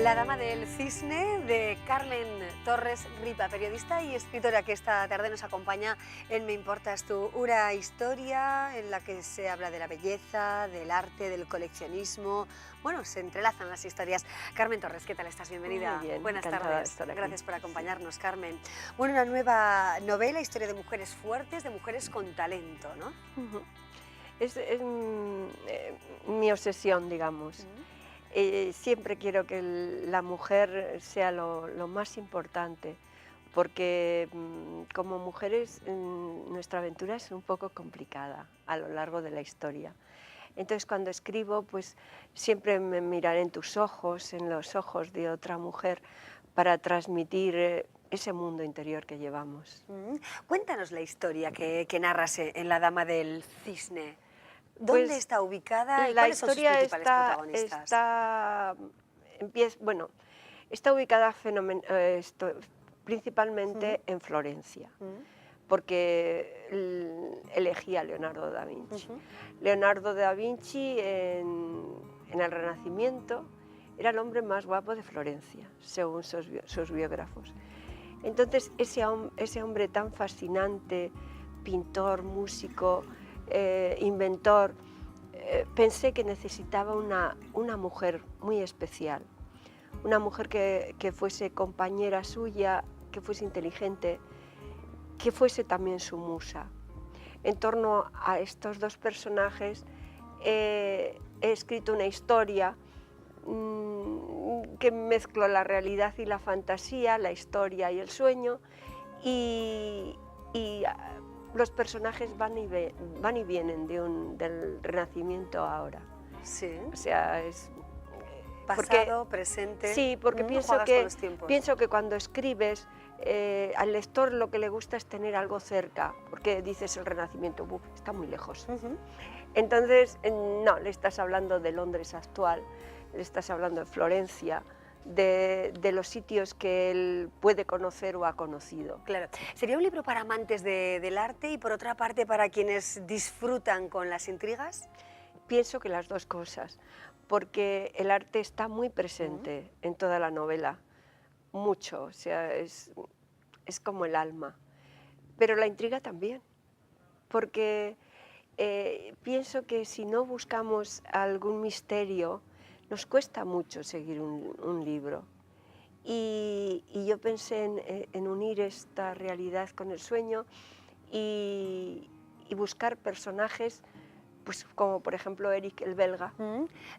La dama del cisne, de Carmen Torres Ripa, periodista y escritora que esta tarde nos acompaña en Me Importas Tú, una historia en la que se habla de la belleza, del arte, del coleccionismo. Bueno, se entrelazan las historias. Carmen Torres, ¿qué tal estás? Bienvenida. Muy bien, buenas tardes. De estar aquí. Gracias por acompañarnos, Carmen. Bueno, una nueva novela, historia de mujeres fuertes, de mujeres con talento, ¿no? Es mi obsesión, digamos. Siempre quiero que la mujer sea lo más importante, porque como mujeres nuestra aventura es un poco complicada a lo largo de la historia. Entonces cuando escribo, pues siempre me miraré en tus ojos, en los ojos de otra mujer, para transmitir ese mundo interior que llevamos. Cuéntanos la historia que narras en La dama del cisne. ¿Dónde Pues está ubicada y la cuáles son sus historia principales protagonistas? está ubicada principalmente en Florencia, porque elegí a Leonardo da Vinci. Leonardo da Vinci en el Renacimiento era el hombre más guapo de Florencia, según sus biógrafos. Entonces ese hombre tan fascinante, pintor, músico, inventor, pensé que necesitaba una mujer muy especial, una mujer que fuese compañera suya, que fuese inteligente, que fuese también su musa. En torno a estos dos personajes he escrito una historia que mezcló la realidad y la fantasía, la historia y el sueño, y los personajes van y vienen del Renacimiento a ahora. Sí. O sea, es pasado, presente. Sí, porque pienso que cuando escribes, al lector lo que le gusta es tener algo cerca, porque dices el Renacimiento, está muy lejos. Entonces, no, le estás hablando de Londres actual, le estás hablando de Florencia, de los sitios que él puede conocer o ha conocido. Claro, sería un libro para amantes del arte y por otra parte para quienes disfrutan con las intrigas. Pienso que las dos cosas, porque el arte está muy presente en toda la novela, mucho, o sea, es como el alma, pero la intriga también, porque pienso que si no buscamos algún misterio, nos cuesta mucho seguir un libro. Y yo pensé en unir esta realidad con el sueño y buscar personajes, pues como por ejemplo Eric el belga.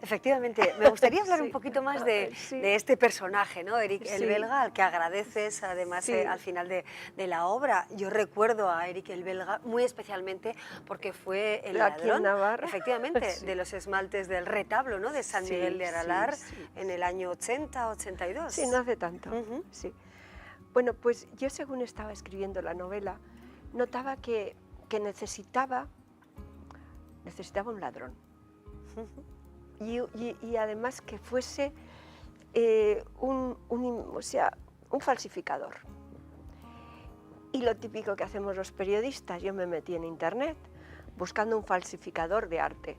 Efectivamente, me gustaría hablar un poquito más de este personaje, ¿no? Eric el belga, al que agradeces además al final de la obra. Yo recuerdo a Eric el belga muy especialmente porque fue el ladrón, efectivamente, de los esmaltes del retablo, ¿no? De San Miguel de Aralar en el año 80, 82. Sí, no hace tanto, sí. Bueno, pues yo según estaba escribiendo la novela, notaba que necesitaba un ladrón. Y además que fuese un falsificador. Y lo típico que hacemos los periodistas, yo me metí en internet buscando un falsificador de arte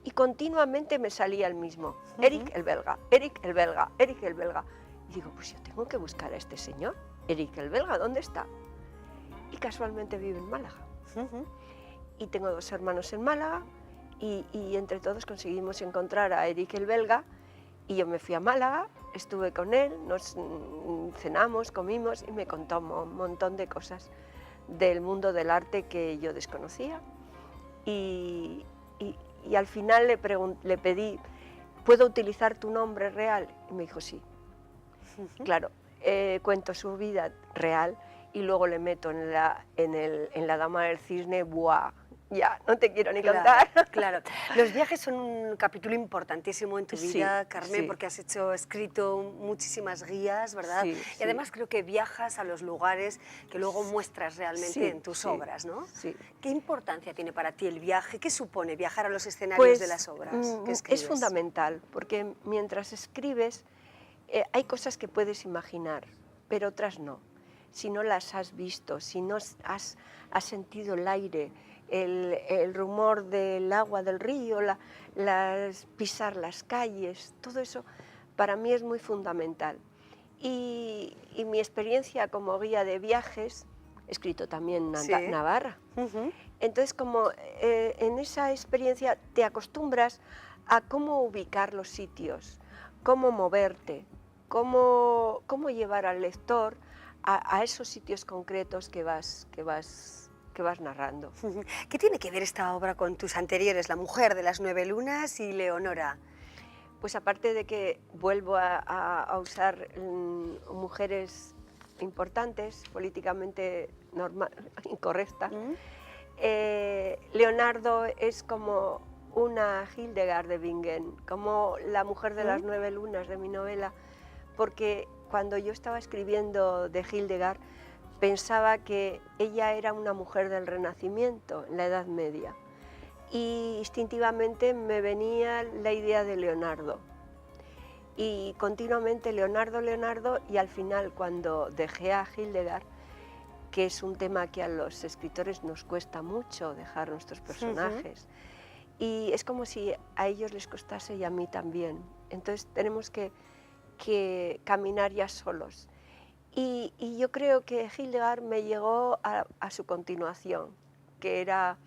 y continuamente me salía el mismo, Eric el belga, Eric el belga, Eric el belga. Y digo, pues yo tengo que buscar a este señor, Eric el belga, ¿dónde está? Y casualmente vive en Málaga. Y tengo dos hermanos en Málaga y entre todos conseguimos encontrar a Eric el belga y yo me fui a Málaga, estuve con él, nos cenamos, comimos y me contó un montón de cosas del mundo del arte que yo desconocía y al final le pedí, ¿puedo utilizar tu nombre real? Y me dijo sí. Claro, cuento su vida real y luego le meto en la dama del cisne, ¡buah! Ya, no te quiero ni contar. Claro, los viajes son un capítulo importantísimo en tu vida, Carmen, porque has escrito muchísimas guías, ¿verdad? Y además creo que viajas a los lugares que luego muestras realmente en tus obras, ¿no? Sí. ¿Qué importancia tiene para ti el viaje? ¿Qué supone viajar a los escenarios de las obras que escribes? Es fundamental, porque mientras escribes hay cosas que puedes imaginar, pero otras no. Si no las has visto, si no has sentido el aire, el rumor del agua del río, pisar las calles, todo eso para mí es muy fundamental. Y mi experiencia como guía de viajes, he escrito también Navarra, entonces como en esa experiencia te acostumbras a cómo ubicar los sitios, cómo moverte, cómo llevar al lector a esos sitios concretos que vas narrando. ¿Qué tiene que ver esta obra con tus anteriores, La mujer de las 9 lunas y Leonora? Pues aparte de que vuelvo a usar mujeres importantes, políticamente incorrectas, Leonardo es como una Hildegard de Bingen, como la mujer de las 9 lunas de mi novela, porque cuando yo estaba escribiendo de Hildegard pensaba que ella era una mujer del Renacimiento, en la Edad Media, y instintivamente me venía la idea de Leonardo. Y continuamente Leonardo, y al final cuando dejé a Hildegard, que es un tema que a los escritores nos cuesta mucho dejar nuestros personajes, y es como si a ellos les costase y a mí también. Entonces tenemos que caminar ya solos. Y yo creo que Hildegard me llegó a su continuación, que era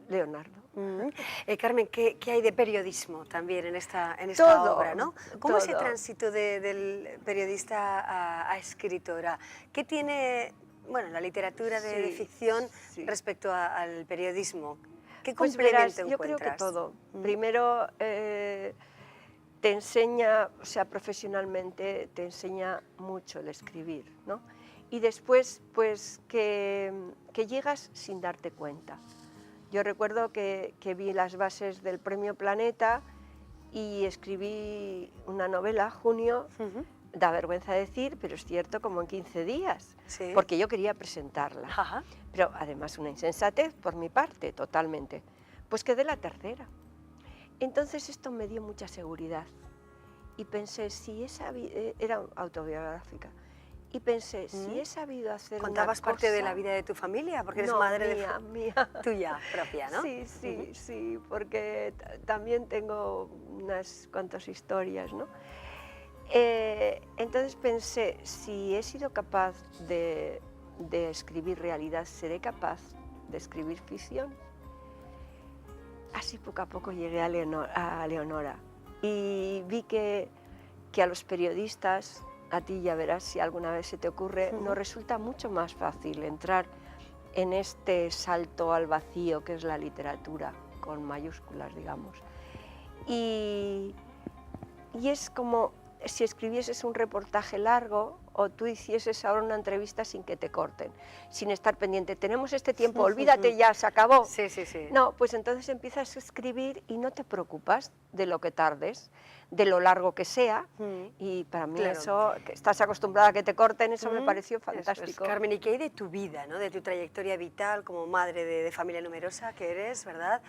Leonardo. Carmen, ¿qué hay de periodismo también en esta obra, ¿no? ¿Cómo es el tránsito del periodista a escritora? ¿Qué tiene la literatura de ficción respecto al periodismo? ¿Qué complemento encuentras? Yo creo que todo. Primero, te enseña, o sea, profesionalmente te enseña mucho el escribir, ¿no? Y después, pues, que llegas sin darte cuenta. Yo recuerdo que vi las bases del Premio Planeta y escribí una novela, Junio, da vergüenza decir, pero es cierto, como en 15 días, porque yo quería presentarla. Pero además una insensatez por mi parte, totalmente. Pues quedé la tercera. Entonces esto me dio mucha seguridad y pensé, si era autobiográfica, y pensé, si he sabido hacer ¿Contabas una parte cosa, de la vida de tu familia? Porque eres no, madre mía. tuya propia, ¿no? Sí, porque también tengo unas cuantas historias, ¿no? Entonces pensé, si he sido capaz de escribir realidad, ¿seré capaz de escribir ficción? Así poco a poco llegué a Leonora y vi que a los periodistas, a ti ya verás si alguna vez se te ocurre, nos resulta mucho más fácil entrar en este salto al vacío que es la literatura, con mayúsculas, digamos. Y es como si escribieses un reportaje largo o tú hicieses ahora una entrevista sin que te corten, sin estar pendiente. Tenemos este tiempo, olvídate ya, se acabó. Sí. No, pues entonces empiezas a escribir y no te preocupas de lo que tardes, de lo largo que sea, y para mí eso, que estás acostumbrada a que te corten, eso me pareció fantástico. Carmen, ¿y qué hay de tu vida, ¿no? De tu trayectoria vital como madre de familia numerosa que eres, ¿verdad?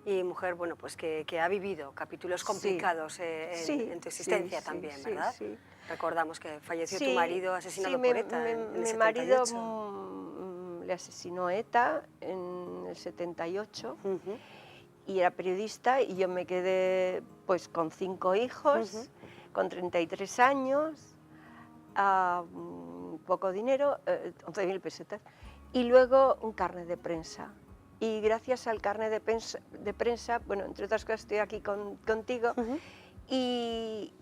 Y mujer, bueno, pues que ha vivido capítulos complicados en tu existencia también, ¿verdad? Sí. Recordamos que falleció tu marido asesinado por ETA en el 78. Mi marido le asesinó ETA en el 78 y era periodista, y yo me quedé pues con 5 hijos, con 33 años, poco dinero, 11.000 pesetas, y luego un carnet de prensa. Y gracias al carnet de prensa, bueno, entre otras cosas estoy aquí contigo, y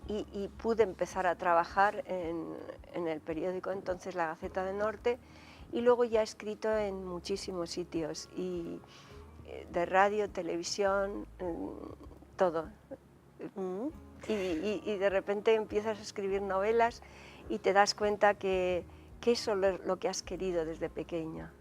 pude empezar a trabajar en el periódico entonces La Gaceta del Norte, y luego ya he escrito en muchísimos sitios, y de radio, televisión, todo. Y de repente empiezas a escribir novelas y te das cuenta que eso es lo que has querido desde pequeña.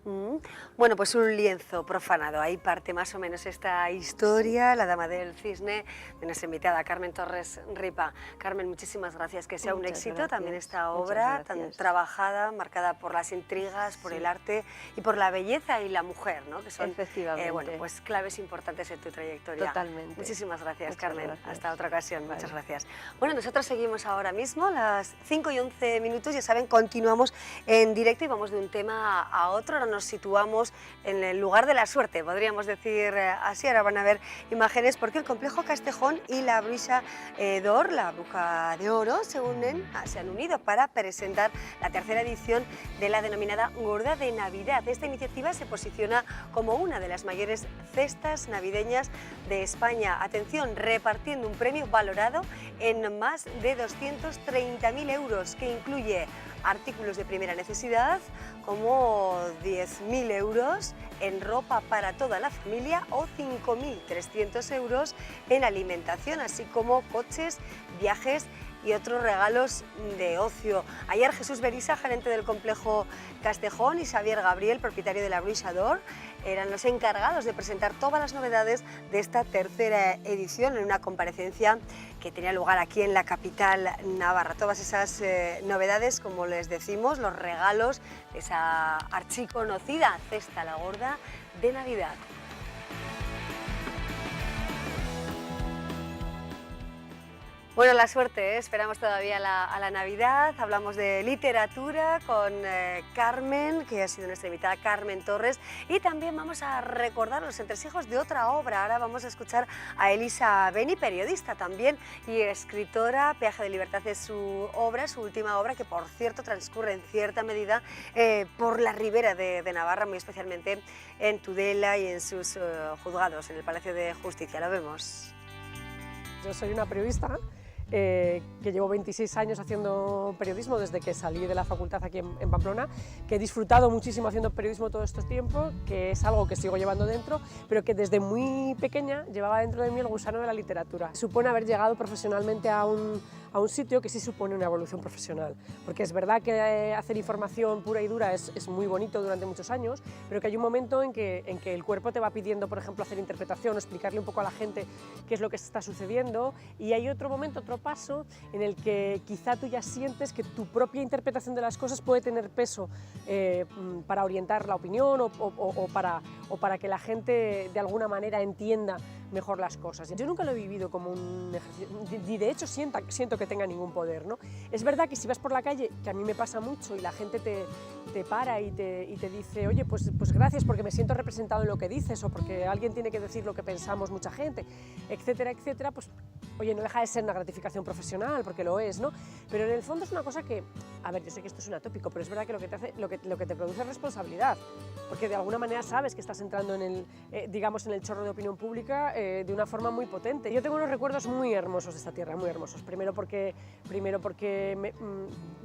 Bueno, pues un lienzo profanado, ahí parte más o menos esta historia, La Dama del Cisne, de nuestra invitada Carmen Torres Ripa. Carmen, muchísimas gracias, que sea un éxito también esta obra tan trabajada, marcada por las intrigas, por el arte y por la belleza y la mujer, ¿no? Que son bueno, pues claves importantes en tu trayectoria. Totalmente. Muchísimas gracias, Muchas Carmen. gracias. Hasta otra ocasión. Muchas gracias. Bueno, nosotros seguimos ahora mismo, las 5:11 minutos, ya saben, continuamos en directo y vamos de un tema a otro. Ahora nos situamos en el lugar de la suerte, podríamos decir así. Ahora van a ver imágenes porque el complejo Castejón y la Bruixa d'Or, la Bruja de Oro, se han unido para presentar la tercera edición de la denominada Gorda de Navidad. Esta iniciativa se posiciona como una de las mayores cestas navideñas de España. Atención, repartiendo un premio valorado en más de 230.000 euros, que incluye artículos de primera necesidad como 10.000 euros en ropa para toda la familia o 5.300 euros en alimentación, así como coches, viajes y otros regalos de ocio. Ayer Jesús Berisa, gerente del complejo Castejón, y Xavier Gabriel, propietario de la Bruixa d'Or, eran los encargados de presentar todas las novedades de esta tercera edición en una comparecencia que tenía lugar aquí en la capital navarra. Todas esas novedades, como les decimos, los regalos de esa archiconocida cesta la Gorda de Navidad. Bueno, la suerte, esperamos todavía a la Navidad. Hablamos de literatura con Carmen, que ha sido nuestra invitada, Carmen Torres, y también vamos a recordar los entresijos de otra obra. Ahora vamos a escuchar a Elisa Beni, periodista también y escritora. Peaje de Libertad es su obra, su última obra, que por cierto transcurre en cierta medida por la ribera de Navarra, muy especialmente en Tudela y en sus juzgados, en el Palacio de Justicia. Lo vemos. Yo soy una periodista que llevo 26 años haciendo periodismo desde que salí de la facultad aquí en Pamplona, que he disfrutado muchísimo haciendo periodismo todo este tiempo, que es algo que sigo llevando dentro, pero que desde muy pequeña llevaba dentro de mí el gusano de la literatura. Supone haber llegado profesionalmente a un sitio que sí supone una evolución profesional, porque es verdad que hacer información pura y dura es muy bonito durante muchos años, pero que hay un momento en que el cuerpo te va pidiendo, por ejemplo, hacer interpretación o explicarle un poco a la gente qué es lo que está sucediendo, y hay otro momento, otro paso, en el que quizá tú ya sientes que tu propia interpretación de las cosas puede tener peso para orientar la opinión o para que la gente de alguna manera entienda mejor las cosas. Yo nunca lo he vivido como un ejercicio, ni de hecho siento que tenga ningún poder, ¿no? Es verdad que si vas por la calle, que a mí me pasa mucho, y la gente te para y te dice, oye, pues gracias porque me siento representado en lo que dices, o porque alguien tiene que decir lo que pensamos mucha gente, etcétera, etcétera, pues oye, no deja de ser una gratificación profesional, porque lo es, ¿no? Pero en el fondo es una cosa que, a ver, yo sé que esto es un atópico, pero es verdad que lo que te produce es responsabilidad, porque de alguna manera sabes que estás entrando en el, digamos, en el chorro de opinión pública de una forma muy potente. Yo tengo unos recuerdos muy hermosos de esta tierra, muy hermosos. Primero porque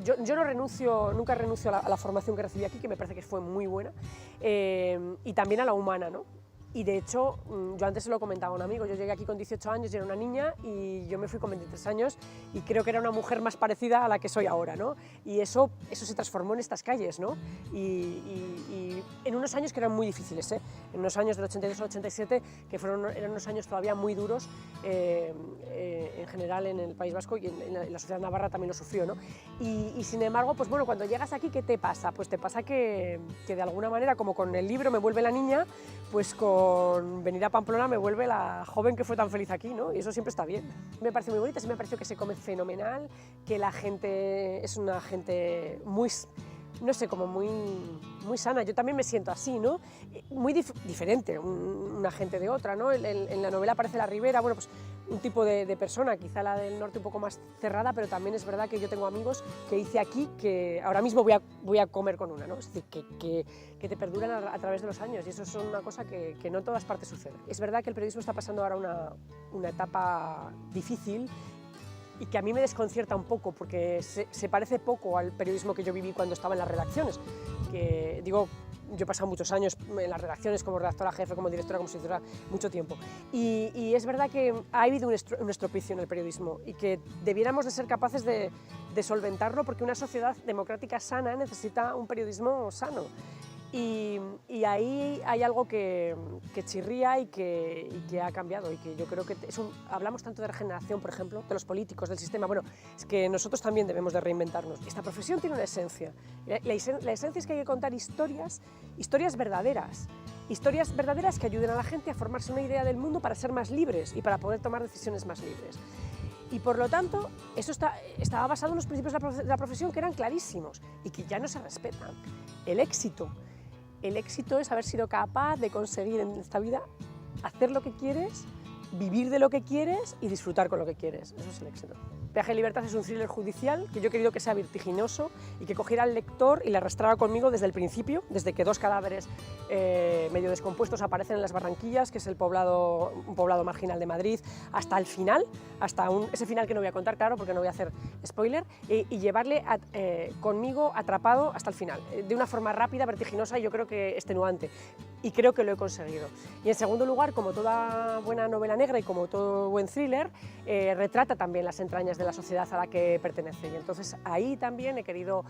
yo no renuncio, nunca renuncio a la formación que recibí aquí, que me parece que fue muy buena, y también a la humana, ¿no? Y de hecho, yo antes se lo comentaba a un amigo, yo llegué aquí con 18 años y era una niña, y yo me fui con 23 años y creo que era una mujer más parecida a la que soy ahora, ¿no? Y eso se transformó en estas calles, ¿no? Y en unos años que eran muy difíciles, ¿eh? En unos años del 82 al 87, que eran unos años todavía muy duros, en general en el País Vasco, y en la sociedad navarra también lo sufrió, ¿no? Y sin embargo, pues bueno, cuando llegas aquí, ¿qué te pasa? Pues te pasa que de alguna manera, como con el libro me vuelve la niña, pues con venir a Pamplona me vuelve la joven que fue tan feliz aquí, ¿no? Y eso siempre está bien. Me parece muy bonita, sí me pareció que se come fenomenal, que la gente es una gente muy, no sé, como muy sana. Yo también me siento así, ¿no? Muy diferente una gente de otra, ¿no? En la novela aparece la Ribera, bueno, pues un tipo de persona, quizá la del norte un poco más cerrada, pero también es verdad que yo tengo amigos que hice aquí que ahora mismo voy a comer con una, ¿no? Es decir, que te perduran a través de los años, y eso es una cosa que no en todas partes sucede. Es verdad que el periodismo está pasando ahora una etapa difícil, y que a mí me desconcierta un poco, porque se parece poco al periodismo que yo viví cuando estaba en las redacciones, que digo, yo he pasado muchos años en las redacciones como redactora jefe, como directora, como editora, mucho tiempo, y es verdad que ha habido un estropicio en el periodismo, y que debiéramos de ser capaces de solventarlo, porque una sociedad democrática sana necesita un periodismo sano. Y ahí hay algo que chirría y que ha cambiado, y que yo creo que hablamos tanto de regeneración, por ejemplo, de los políticos, del sistema. Bueno, es que nosotros también debemos de reinventarnos. Esta profesión tiene una esencia. La esencia es que hay que contar historias verdaderas. Historias verdaderas que ayuden a la gente a formarse una idea del mundo para ser más libres y para poder tomar decisiones más libres. Y por lo tanto, eso estaba basado en los principios de la profesión que eran clarísimos y que ya no se respetan. El éxito es haber sido capaz de conseguir en esta vida hacer lo que quieres, vivir de lo que quieres y disfrutar con lo que quieres. Eso es el éxito. Peaje de Libertad es un thriller judicial que yo he querido que sea vertiginoso y que cogiera al lector y le arrastrara conmigo desde el principio, desde que dos cadáveres medio descompuestos aparecen en las Barranquillas, que es un poblado marginal de Madrid, hasta el final, ese final que no voy a contar, claro, porque no voy a hacer spoiler, y llevarle conmigo atrapado hasta el final, de una forma rápida, vertiginosa y yo creo que extenuante. Y creo que lo he conseguido. Y en segundo lugar, como toda buena novela negra y como todo buen thriller, retrata también las entrañas de la sociedad a la que pertenece. Y entonces ahí también he querido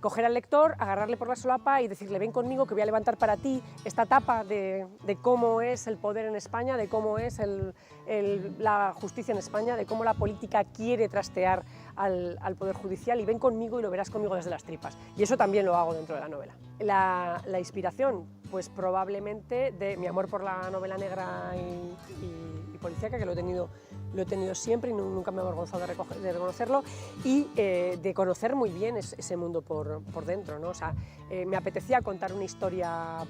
coger al lector, agarrarle por la solapa y decirle, ven conmigo que voy a levantar para ti esta tapa de cómo es el poder en España, de cómo es la justicia en España, de cómo la política quiere trastear al Poder Judicial, y ven conmigo y lo verás conmigo desde las tripas. Y eso también lo hago dentro de la novela. La inspiración, pues probablemente de mi amor por la novela negra y policíaca, que lo he tenido siempre y nunca me he avergonzado de reconocerlo, y de conocer muy bien ese mundo por dentro, ¿no? O sea, me apetecía contar una historia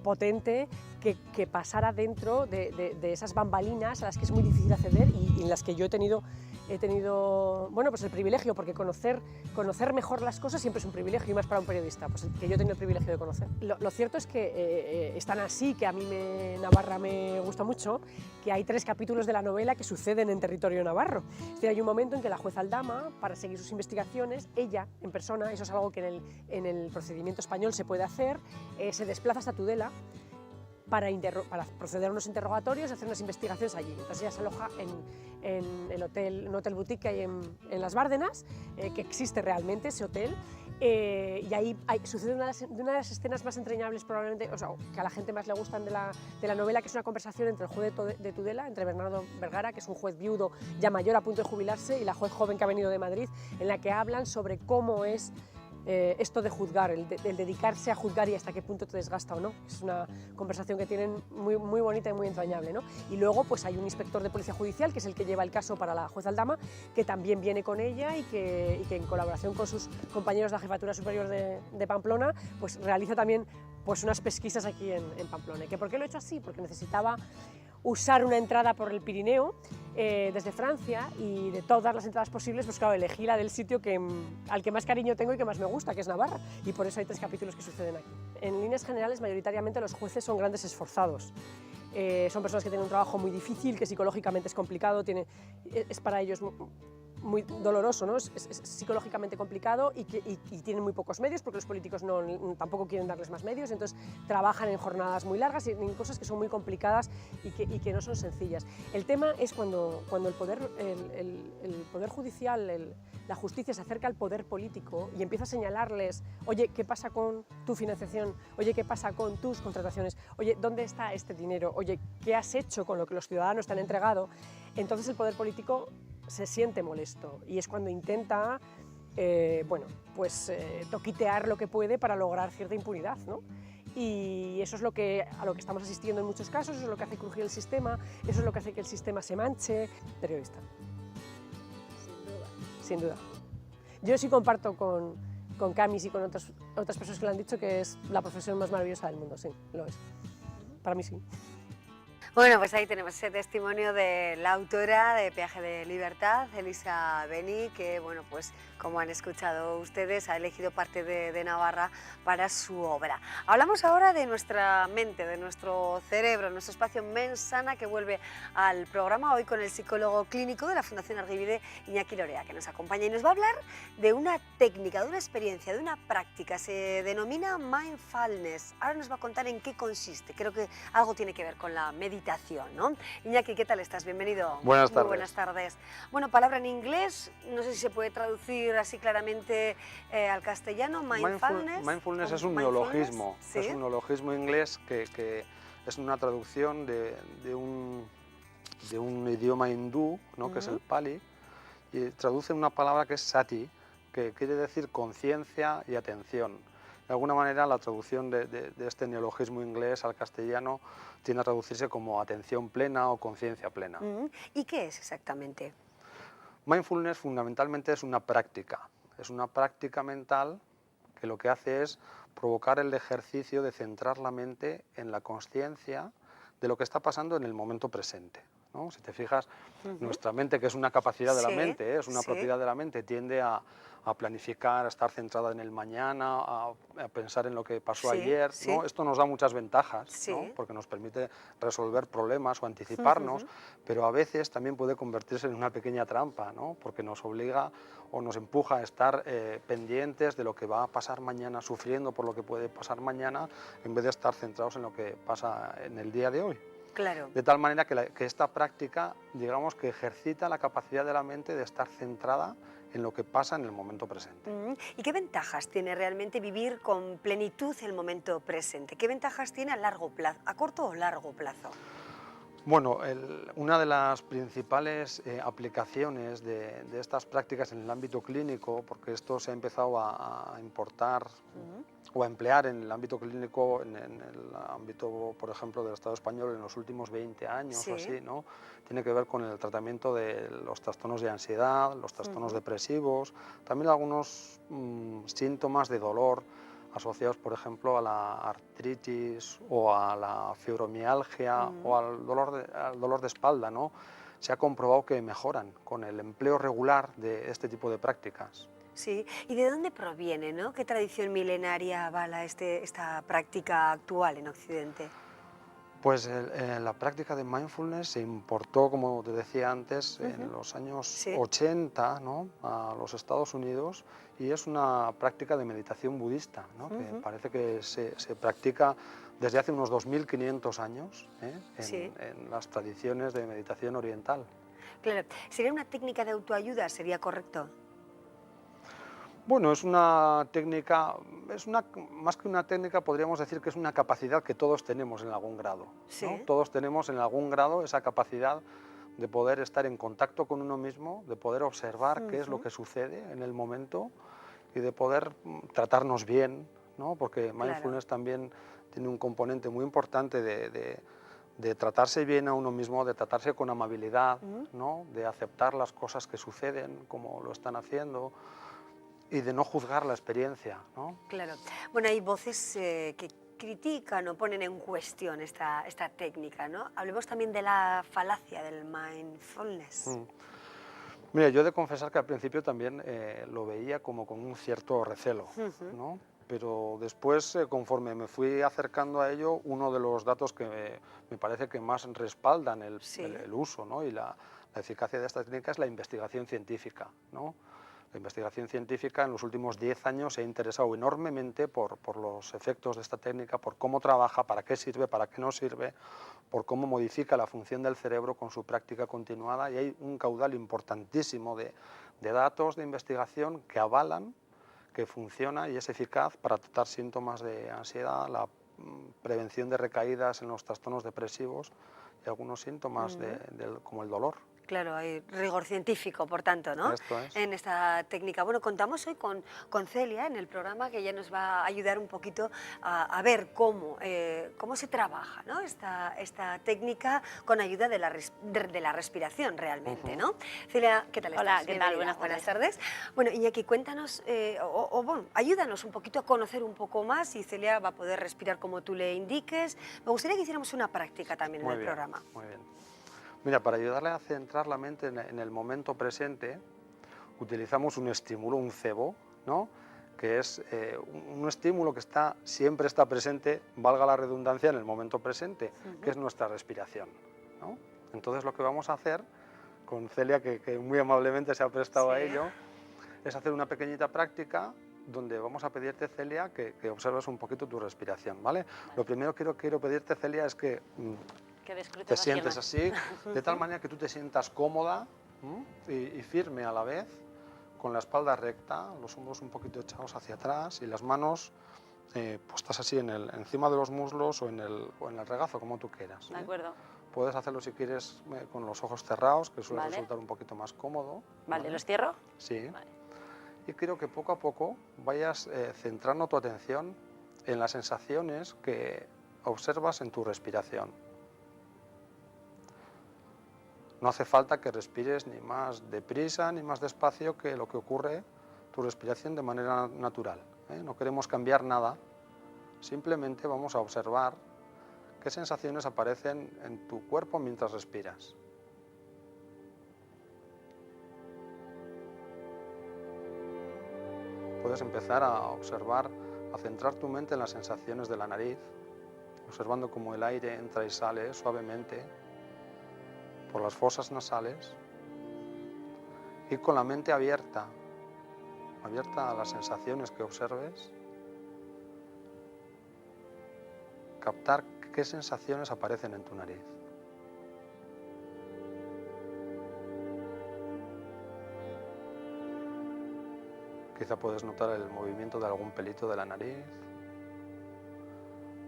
potente que pasara dentro de esas bambalinas a las que es muy difícil acceder y en las que yo he tenido bueno, pues el privilegio, porque conocer mejor las cosas siempre es un privilegio, y más para un periodista, pues que yo he tenido el privilegio de conocer. Lo cierto es que es tan así que a mí Navarra me gusta mucho, que hay 3 capítulos de la novela que suceden en territorio navarro. Es decir, hay un momento en que la juez Aldama, para seguir sus investigaciones, ella en persona, eso es algo que en el procedimiento español se puede hacer, se desplaza hasta Tudela para proceder a unos interrogatorios y hacer unas investigaciones allí. Entonces ella se aloja en un hotel boutique que hay en Las Bárdenas, que existe realmente ese hotel, y ahí sucede una de las escenas más entrañables probablemente, o sea, que a la gente más le gustan de la novela, que es una conversación entre el juez de Tudela, entre Bernardo Vergara, que es un juez viudo ya mayor a punto de jubilarse, y la juez joven que ha venido de Madrid, en la que hablan sobre cómo es esto de juzgar, el dedicarse a juzgar y hasta qué punto te desgasta o no. Es una conversación que tienen muy, muy bonita y muy entrañable, ¿no? Y luego pues hay un inspector de policía judicial, que es el que lleva el caso para la juez Aldama, que también viene con ella y que en colaboración con sus compañeros de la Jefatura Superior de Pamplona, pues realiza también pues unas pesquisas aquí en Pamplona. ¿Que por qué lo he hecho así? Porque necesitaba usar una entrada por el Pirineo desde Francia, y de todas las entradas posibles, pues claro, elegí la del sitio al que más cariño tengo y que más me gusta, que es Navarra, y por eso hay 3 capítulos que suceden aquí. En líneas generales, mayoritariamente los jueces son grandes esforzados. Son personas que tienen un trabajo muy difícil, que psicológicamente es complicado, es para ellos muy doloroso, ¿no? Es psicológicamente complicado y tienen muy pocos medios, porque los políticos tampoco quieren darles más medios, entonces trabajan en jornadas muy largas y en cosas que son muy complicadas y que no son sencillas. El tema es cuando el poder judicial, la justicia se acerca al poder político y empieza a señalarles, oye, ¿qué pasa con tu financiación? Oye, ¿qué pasa con tus contrataciones? Oye, ¿dónde está este dinero? Oye, ¿qué has hecho con lo que los ciudadanos te han entregado? Entonces el poder político se siente molesto y es cuando intenta bueno, pues, toquitear lo que puede para lograr cierta impunidad, ¿no? Y eso es a lo que estamos asistiendo en muchos casos, eso es lo que hace crujir el sistema, eso es lo que hace que el sistema se manche. Periodista. Sin duda. Sin duda. Yo sí comparto con Camis y con otras personas que le han dicho que es la profesión más maravillosa del mundo, sí, lo es. Para mí sí. Bueno, pues ahí tenemos ese testimonio de la autora de Peaje de Libertad, Elisa Beni, que, bueno, pues como han escuchado ustedes, ha elegido parte de Navarra para su obra. Hablamos ahora de nuestra mente, de nuestro cerebro, nuestro espacio Mens Sana, que vuelve al programa hoy con el psicólogo clínico de la Fundación Argivide, Iñaki Lorea, que nos acompaña y nos va a hablar de una técnica, de una experiencia, de una práctica. Se denomina mindfulness. Ahora nos va a contar en qué consiste. Creo que algo tiene que ver con la meditación, ¿no? Iñaki, ¿qué tal estás? Bienvenido. Buenas tardes. Muy buenas tardes. Bueno, palabra en inglés, no sé si se puede traducir así claramente al castellano, mindfulness. Mindfulness es un neologismo, ¿sí? Es un neologismo inglés que es una traducción de un idioma hindú, ¿no? Que es el Pali, y traduce una palabra que es sati, que quiere decir conciencia y atención. De alguna manera la traducción de este neologismo inglés al castellano tiende a traducirse como atención plena o conciencia plena. ¿Y qué es exactamente? Mindfulness fundamentalmente es una práctica mental que lo que hace es provocar el ejercicio de centrar la mente en la consciencia de lo que está pasando en el momento presente, ¿no? Si te fijas, nuestra mente, que es una capacidad de la Sí, mente, es una sí. propiedad de la mente, tiende a planificar, a estar centrada en el mañana, a pensar en lo que pasó Sí, ayer, sí. ¿no? Esto nos da muchas ventajas, Sí. ¿no? Porque nos permite resolver problemas o anticiparnos, pero a veces también puede convertirse en una pequeña trampa, ¿no? Porque nos obliga o nos empuja a estar pendientes de lo que va a pasar mañana, sufriendo por lo que puede pasar mañana, en vez de estar centrados en lo que pasa en el día de hoy. Claro. De tal manera que esta práctica, digamos, que ejercita la capacidad de la mente de estar centrada en lo que pasa en el momento presente. ¿Y qué ventajas tiene realmente vivir con plenitud el momento presente? ¿Qué ventajas tiene a largo plazo, a corto o largo plazo? Bueno, una de las principales aplicaciones de estas prácticas en el ámbito clínico, porque esto se ha empezado a importar o a emplear en el ámbito clínico, en el ámbito, por ejemplo, del Estado español en los últimos 20 años Sí. o así, ¿no? Tiene que ver con el tratamiento de los trastornos de ansiedad, los trastornos depresivos, también algunos síntomas de dolor asociados, por ejemplo, a la artritis o a la fibromialgia o al dolor de espalda, ¿no? Se ha comprobado que mejoran con el empleo regular de este tipo de prácticas. Sí. ¿Y de dónde proviene, no? ¿Qué tradición milenaria avala esta práctica actual en Occidente? Pues la práctica de mindfulness se importó, como te decía antes, en los años Sí. 80, ¿no? A los Estados Unidos, y es una práctica de meditación budista, ¿no? Que parece que se practica desde hace unos 2500 años, Sí. en las tradiciones de meditación oriental. Claro. ¿Sería una técnica de autoayuda? ¿Sería correcto? Bueno, es una técnica, más que una técnica, podríamos decir que es una capacidad que todos tenemos en algún grado, ¿no? Sí. Todos tenemos en algún grado esa capacidad de poder estar en contacto con uno mismo, de poder observar qué es lo que sucede en el momento y de poder tratarnos bien, ¿no? Porque mindfulness también tiene un componente muy importante de tratarse bien a uno mismo, de tratarse con amabilidad, ¿no? De aceptar las cosas que suceden como lo están haciendo, y de no juzgar la experiencia, ¿no? Claro. Bueno, hay voces que critican o ponen en cuestión esta técnica, ¿no? Hablemos también de la falacia del mindfulness. Mira, yo he de confesar que al principio también lo veía como con un cierto recelo, ¿no? Pero después, conforme me fui acercando a ello, uno de los datos que me parece que más respaldan el uso, ¿no? Y la eficacia de esta técnica es la investigación científica, ¿no? La investigación científica en los últimos 10 años se ha interesado enormemente por los efectos de esta técnica, por cómo trabaja, para qué sirve, para qué no sirve, por cómo modifica la función del cerebro con su práctica continuada, y hay un caudal importantísimo de datos de investigación que avalan que funciona y es eficaz para tratar síntomas de ansiedad, la prevención de recaídas en los trastornos depresivos y algunos síntomas como el dolor. Claro, hay rigor científico, por tanto, ¿no? Esto es. En esta técnica. Bueno, contamos hoy con Celia en el programa, que ella nos va a ayudar un poquito a ver cómo se trabaja, ¿no? esta técnica con ayuda de la respiración realmente, ¿no? Celia, ¿qué tal estás? Hola, ¿qué tal? Bienvenida. Buenas tardes. Bueno, Iñaki, cuéntanos, bueno, ayúdanos un poquito a conocer un poco más, y Celia va a poder respirar como tú le indiques. Me gustaría que hiciéramos una práctica también en el programa. Muy bien. Mira, para ayudarle a centrar la mente en el momento presente, utilizamos un estímulo, un cebo, ¿no? Que es un estímulo que siempre está presente, valga la redundancia, en el momento presente, que es nuestra respiración, ¿no? Entonces lo que vamos a hacer con Celia, que muy amablemente se ha prestado a ello, es hacer una pequeñita práctica donde vamos a pedirte, Celia, que observes un poquito tu respiración, ¿vale? Lo primero que quiero pedirte, Celia, es que te sientes así, de tal manera que tú te sientas cómoda y firme a la vez, con la espalda recta, los hombros un poquito echados hacia atrás y las manos puestas así encima de los muslos o en el regazo, como tú quieras. De acuerdo. Puedes hacerlo si quieres con los ojos cerrados, que suele resultar un poquito más cómodo. Vale, ¿los cierro? Sí. Vale. Y quiero que poco a poco vayas centrando tu atención en las sensaciones que observas en tu respiración. No hace falta que respires ni más deprisa ni más despacio que lo que ocurre tu respiración de manera natural, ¿eh? No queremos cambiar nada, simplemente vamos a observar qué sensaciones aparecen en tu cuerpo mientras respiras. Puedes empezar a observar, a centrar tu mente en las sensaciones de la nariz, observando cómo el aire entra y sale suavemente por las fosas nasales y con la mente abierta a las sensaciones que observes, captar qué sensaciones aparecen en tu nariz. Quizá puedes notar el movimiento de algún pelito de la nariz.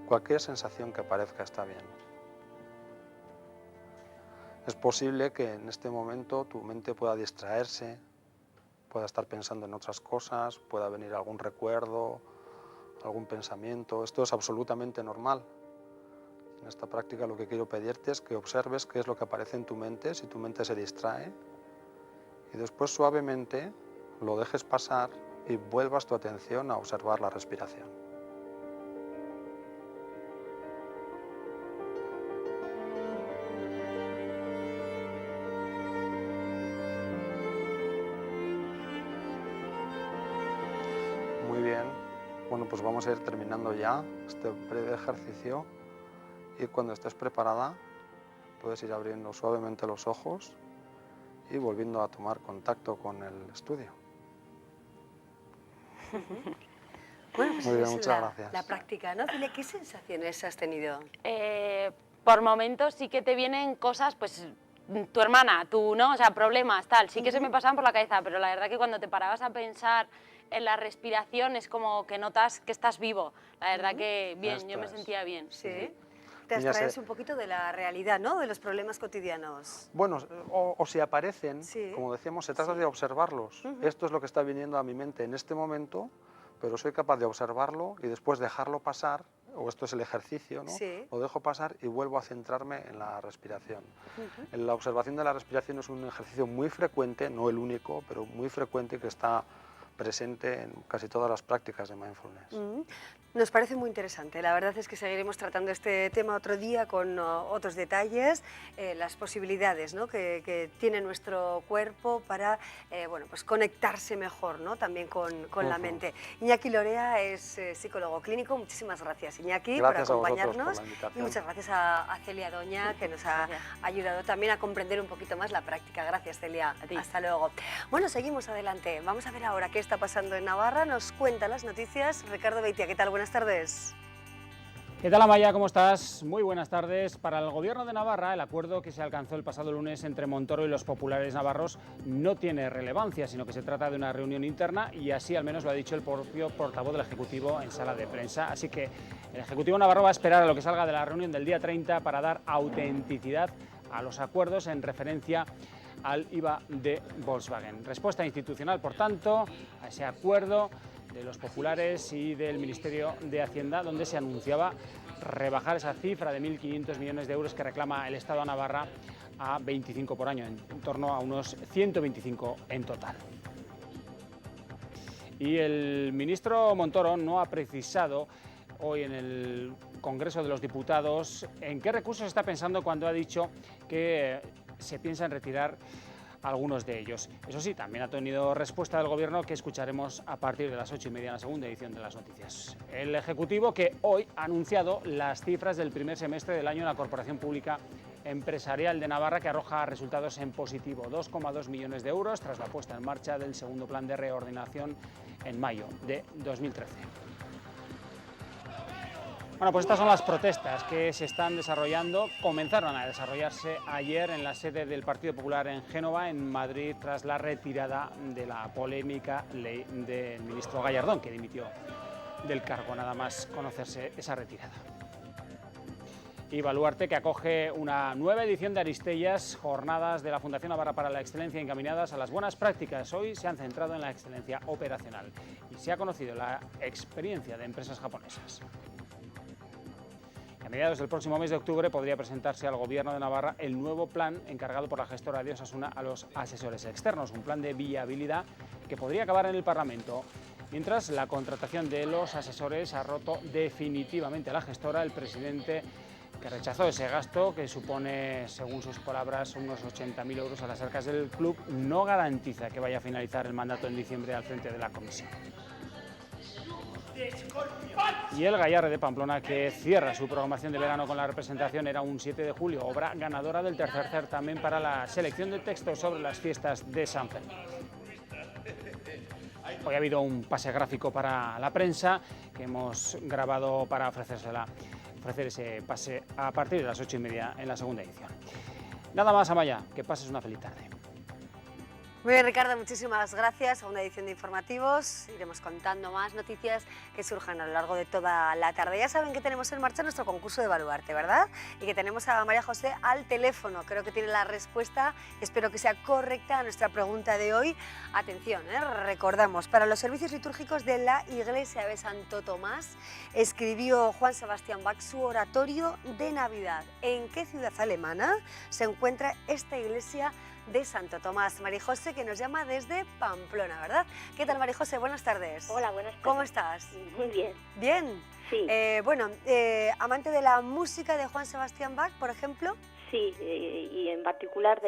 Cualquier sensación que aparezca está bien. Es posible que en este momento tu mente pueda distraerse, pueda estar pensando en otras cosas, pueda venir algún recuerdo, algún pensamiento. Esto es absolutamente normal. En esta práctica lo que quiero pedirte es que observes qué es lo que aparece en tu mente, si tu mente se distrae, y después suavemente lo dejes pasar y vuelvas tu atención a observar la respiración. Muy bien, bueno, pues vamos a ir terminando ya este breve ejercicio y cuando estés preparada puedes ir abriendo suavemente los ojos y volviendo a tomar contacto con el estudio. Bueno, pues Muy bien, es muchas gracias. la práctica, ¿no? Celia, ¿qué sensaciones has tenido? Por momentos sí que te vienen cosas, pues tu hermana, tú, ¿no? O sea, problemas, tal, sí que se me pasaban por la cabeza, pero la verdad que cuando te parabas a pensar en la respiración es como que notas que estás vivo. La verdad que bien, Esto yo me es. sentía bien. Sí. Te Ya abstraes sé. un poquito de la realidad, ¿no? De los problemas cotidianos. Bueno, o si aparecen, Sí. como decíamos, se trata Sí. de observarlos. Ujú. Esto es lo que está viniendo a mi mente en este momento, pero soy capaz de observarlo y después dejarlo pasar, o esto es el ejercicio, ¿no? Sí. Lo dejo pasar y vuelvo a centrarme en la respiración. La observación de la respiración es un ejercicio muy frecuente, no el único, pero muy frecuente que está presente en casi todas las prácticas de mindfulness. Nos parece muy interesante. La verdad es que seguiremos tratando este tema otro día con otros detalles, las posibilidades, ¿no? que tiene nuestro cuerpo para bueno, pues conectarse mejor, ¿no? También con la mente. Iñaki Lorea es psicólogo clínico. Muchísimas gracias, Iñaki, Gracias a por vosotros acompañarnos. por la invitación. Y muchas gracias a Celia Doña, que nos ha ayudado también a comprender un poquito más la práctica. Gracias, Celia. A ti. Hasta luego. Bueno, seguimos adelante. Vamos a ver ahora qué está pasando en Navarra. Nos cuenta las noticias Ricardo Beitia. ¿Qué tal? Buenas tardes. ¿Qué tal, Amaya? ¿Cómo estás? Muy buenas tardes. Para el Gobierno de Navarra, el acuerdo que se alcanzó el pasado lunes entre Montoro y los populares navarros no tiene relevancia, sino que se trata de una reunión interna y así al menos lo ha dicho el propio portavoz del Ejecutivo en sala de prensa. Así que el Ejecutivo navarro va a esperar a lo que salga de la reunión del día 30 para dar autenticidad a los acuerdos en referencia al IVA de Volkswagen. Respuesta institucional, por tanto, a ese acuerdo de los populares y del Ministerio de Hacienda, donde se anunciaba rebajar esa cifra de 1.500 millones de euros que reclama el Estado a Navarra a 25 por año, en torno a unos 125 en total. Y el ministro Montoro no ha precisado hoy en el Congreso de los Diputados en qué recursos está pensando cuando ha dicho que se piensa en retirar algunos de ellos. Eso sí, también ha tenido respuesta del Gobierno que escucharemos a partir de las 8:30 en la segunda edición de las noticias. El Ejecutivo que hoy ha anunciado las cifras del primer semestre del año en la Corporación Pública Empresarial de Navarra, que arroja resultados en positivo, 2,2 millones de euros tras la puesta en marcha del segundo plan de reordenación en mayo de 2013. Bueno, pues estas son las protestas que se están desarrollando, comenzaron a desarrollarse ayer en la sede del Partido Popular en Génova, en Madrid, tras la retirada de la polémica ley del ministro Gallardón, que dimitió del cargo, nada más conocerse esa retirada. Y Baluarte, que acoge una nueva edición de Aristellas, jornadas de la Fundación Navarra para la Excelencia encaminadas a las buenas prácticas. Hoy se han centrado en la excelencia operacional y se ha conocido la experiencia de empresas japonesas. mediados del próximo mes de octubre podría presentarse al Gobierno de Navarra el nuevo plan encargado por la gestora de Osasuna a los asesores externos, un plan de viabilidad que podría acabar en el Parlamento. Mientras la contratación de los asesores ha roto definitivamente a la gestora, el presidente, que rechazó ese gasto, que supone, según sus palabras, unos 80.000 euros a las arcas del club, no garantiza que vaya a finalizar el mandato en diciembre al frente de la comisión. Y el Gallarre de Pamplona, que cierra su programación de verano con la representación, era un 7 de julio, obra ganadora del tercer certamen para la selección de textos sobre las fiestas de San Fermín. Hoy ha habido un pase gráfico para la prensa que hemos grabado para ofrecer ese pase a partir de las 8:30 en la segunda edición. Nada más, Amaya, que pases una feliz tarde. Muy bien, Ricardo, muchísimas gracias. Segunda edición de informativos. Iremos contando más noticias que surjan a lo largo de toda la tarde. Ya saben que tenemos en marcha nuestro concurso de Baluarte, ¿verdad? Y que tenemos a María José al teléfono. Creo que tiene la respuesta, espero que sea correcta, a nuestra pregunta de hoy. Atención, recordamos, para los servicios litúrgicos de la Iglesia de Santo Tomás escribió Juan Sebastián Bach su oratorio de Navidad. ¿En qué ciudad alemana se encuentra esta iglesia de Santo Tomás? María José, que nos llama desde Pamplona, ¿verdad? ¿Qué tal, María José? Buenas tardes. Hola, buenas tardes. ¿Cómo estás? Muy bien. ¿Bien? Sí. ¿Amante de la música de Juan Sebastián Bach, por ejemplo? Sí, y en particular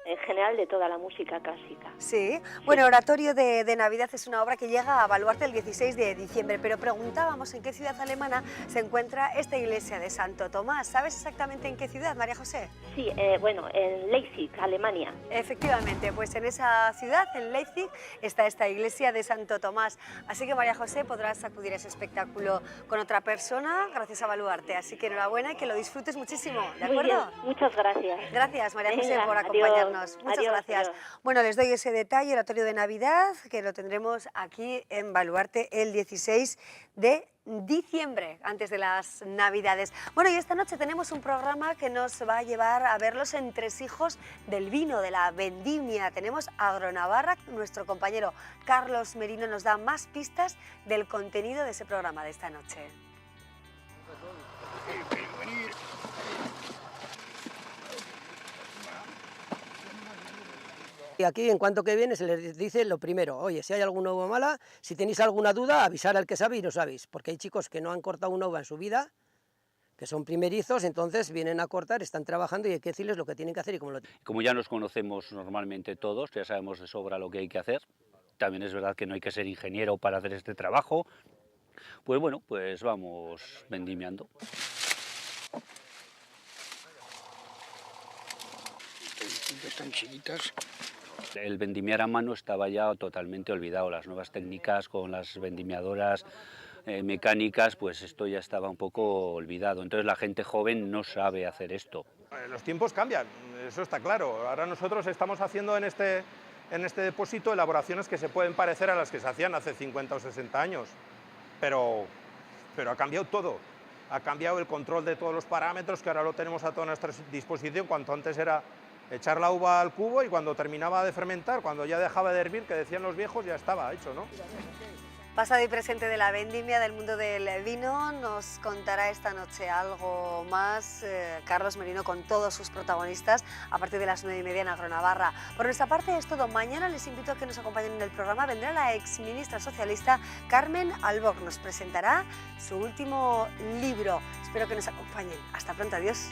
en general de toda la música clásica. Sí. Bueno, Oratorio de Navidad es una obra que llega a Baluarte el 16 de diciembre, pero preguntábamos en qué ciudad alemana se encuentra esta iglesia de Santo Tomás. ¿Sabes exactamente en qué ciudad, María José? Sí, en Leipzig, Alemania. Efectivamente, pues en esa ciudad, en Leipzig, está esta iglesia de Santo Tomás. Así que, María José, podrás acudir a ese espectáculo con otra persona gracias a Baluarte. Así que enhorabuena y que lo disfrutes muchísimo, ¿de acuerdo? Muy bien, muchas gracias. Gracias, María José, Venga, por adiós. acompañarnos. Muchas Adiós, gracias. adiós. Bueno, les doy ese detalle, el oratorio de Navidad, que lo tendremos aquí en Baluarte el 16 de diciembre, antes de las Navidades. Bueno, y esta noche tenemos un programa que nos va a llevar a ver los entresijos del vino, de la vendimia. Tenemos Agronavarra, nuestro compañero Carlos Merino nos da más pistas del contenido de ese programa de esta noche. Y aquí, en cuanto que viene, se les dice lo primero: oye, si hay alguna uva mala, si tenéis alguna duda, avisar al que sabe y no sabéis, porque hay chicos que no han cortado una uva en su vida, que son primerizos, entonces vienen a cortar, están trabajando y hay que decirles lo que tienen que hacer y cómo lo tienen. Como ya nos conocemos normalmente todos, ya sabemos de sobra lo que hay que hacer. También es verdad que no hay que ser ingeniero para hacer este trabajo. Pues bueno, pues vamos vendimiando. Están chiquitas. El vendimiar a mano estaba ya totalmente olvidado. Las nuevas técnicas con las vendimiadoras mecánicas, pues esto ya estaba un poco olvidado. Entonces la gente joven no sabe hacer esto. Los tiempos cambian, eso está claro. Ahora nosotros estamos haciendo en este depósito elaboraciones que se pueden parecer a las que se hacían hace 50 o 60 años. Pero ha cambiado todo. Ha cambiado el control de todos los parámetros, que ahora lo tenemos a toda nuestra disposición. Cuanto antes era echar la uva al cubo y cuando terminaba de fermentar, cuando ya dejaba de hervir, que decían los viejos, ya estaba hecho, ¿no? Pasado y presente de la vendimia, del mundo del vino, nos contará esta noche algo más Carlos Merino con todos sus protagonistas a partir de las 9:30 en Agronavarra. Por nuestra parte es todo. Mañana les invito a que nos acompañen en el programa. Vendrá la exministra socialista Carmen Alboc. Nos presentará su último libro. Espero que nos acompañen. Hasta pronto. Adiós.